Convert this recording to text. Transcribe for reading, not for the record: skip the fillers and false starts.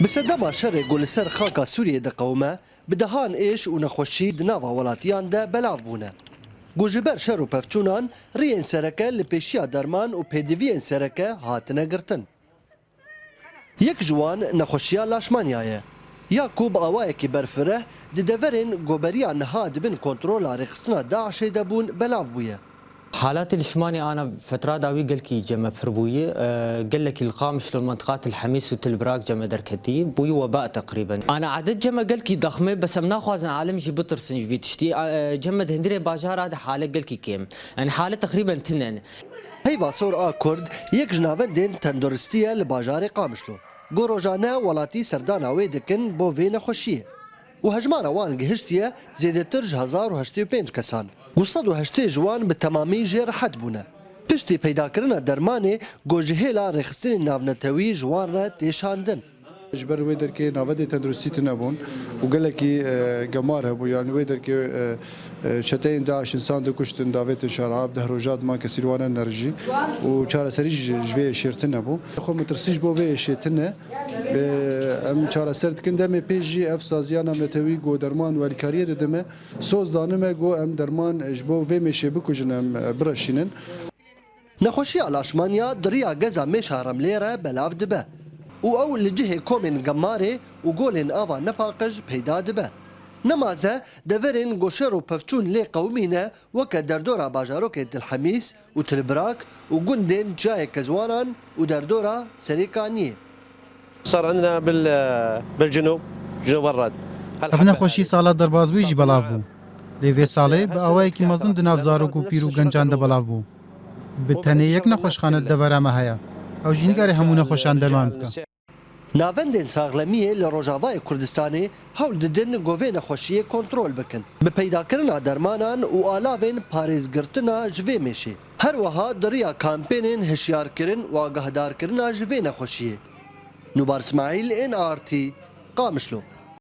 بسدما شر گلسر خاکا سوریه دقومه بدهان ایش و نخوشی دناوا ولاتیان ده بلاو بونه. گوجبر شر و پفچونان ریین سرکه لپیشیا درمان و پیدویین سرکه هاتنه گرتن. یک جوان نخوشیا لاشمانیایه. یاکوب آوائه که برفره ددورین گوبریا نهاد بین کنترول رخصنا داعشی دبون بلاو بویه. حالات الشماني أنا فترات داوي قال كي جمع فربوية قال لك القامش للمنطقات الحميس وتلبراك جمع دركتي بوي وباء تقريبا أنا عدد جمع قال كي ضخمة بس منا خوازن عالم جي بطر سنجبي تشتي جمع هندري باجار هذا حالة قال كي كيم يعني حالة تقريبا تنين هی واسور آکورد یک جناوند دین تندرستیه لباجار قامشلو گروجانه ولاتی سردان آوی دکن بو وین خوشیه و هجمان وان گهشتیه زیدتر 1085 کسان و 180 جوان به تمامی جیر حد بونه. پشتی پیدا کردن درمانی گوجهیلا رخصتین ناونتوی جوان را تیشاندن. جبر ويدر كي نافدي تندرستي تنابون وقال لك جمار هبو يعني ويدر كي شتين داعش انسان دو كشتن دافيت شراب ده روجات ما كسيروانا نرجي وشارع سريج جوي شيرتن هبو خو مترسيج بو في شيتنا ام شارع سرت كندم بيجي اف سازيانا متوي جو درمان والكاريه ددمه سوز دانمه جو ام درمان جبو في مشي بكو جنم برشينن نخوشی الاشمانیا دریا گزا میشارم لیره بلاف دبه و او لجهه کومن گماره و گولن آوا نپاقج پیدا دبه. نمازه دورین گوشر و پفچون لی قومینه وکه دردورا باجاروک دلحمیس و تلبراک و گندین جای کزوانان و دردورا سریکانیه. صار عندنا بالجنوب جنوب الرد. افنا خوشی سالات دربازبوی جی بلاف بو. لیوی ساله به اوای کی مزن دناف زاروک و پیرو گنجان ده بلاف بو. بتنه یک نخوشخانه دورا مهیا. او جینگاری همون خوشان درمان بکن. ناوندین ساغلمیه لروجاوای کردستانی هول ددن گوین خوشیه کنترل بکن. به پیدا کردن درمانان و آلاوین پاریزگرتنا جوی میشه. هر وها دریا کامپینین هشیار کردن و آگاهدار کردن جوی نخوشیه. نوبار اسماعیل NRT قامشلو.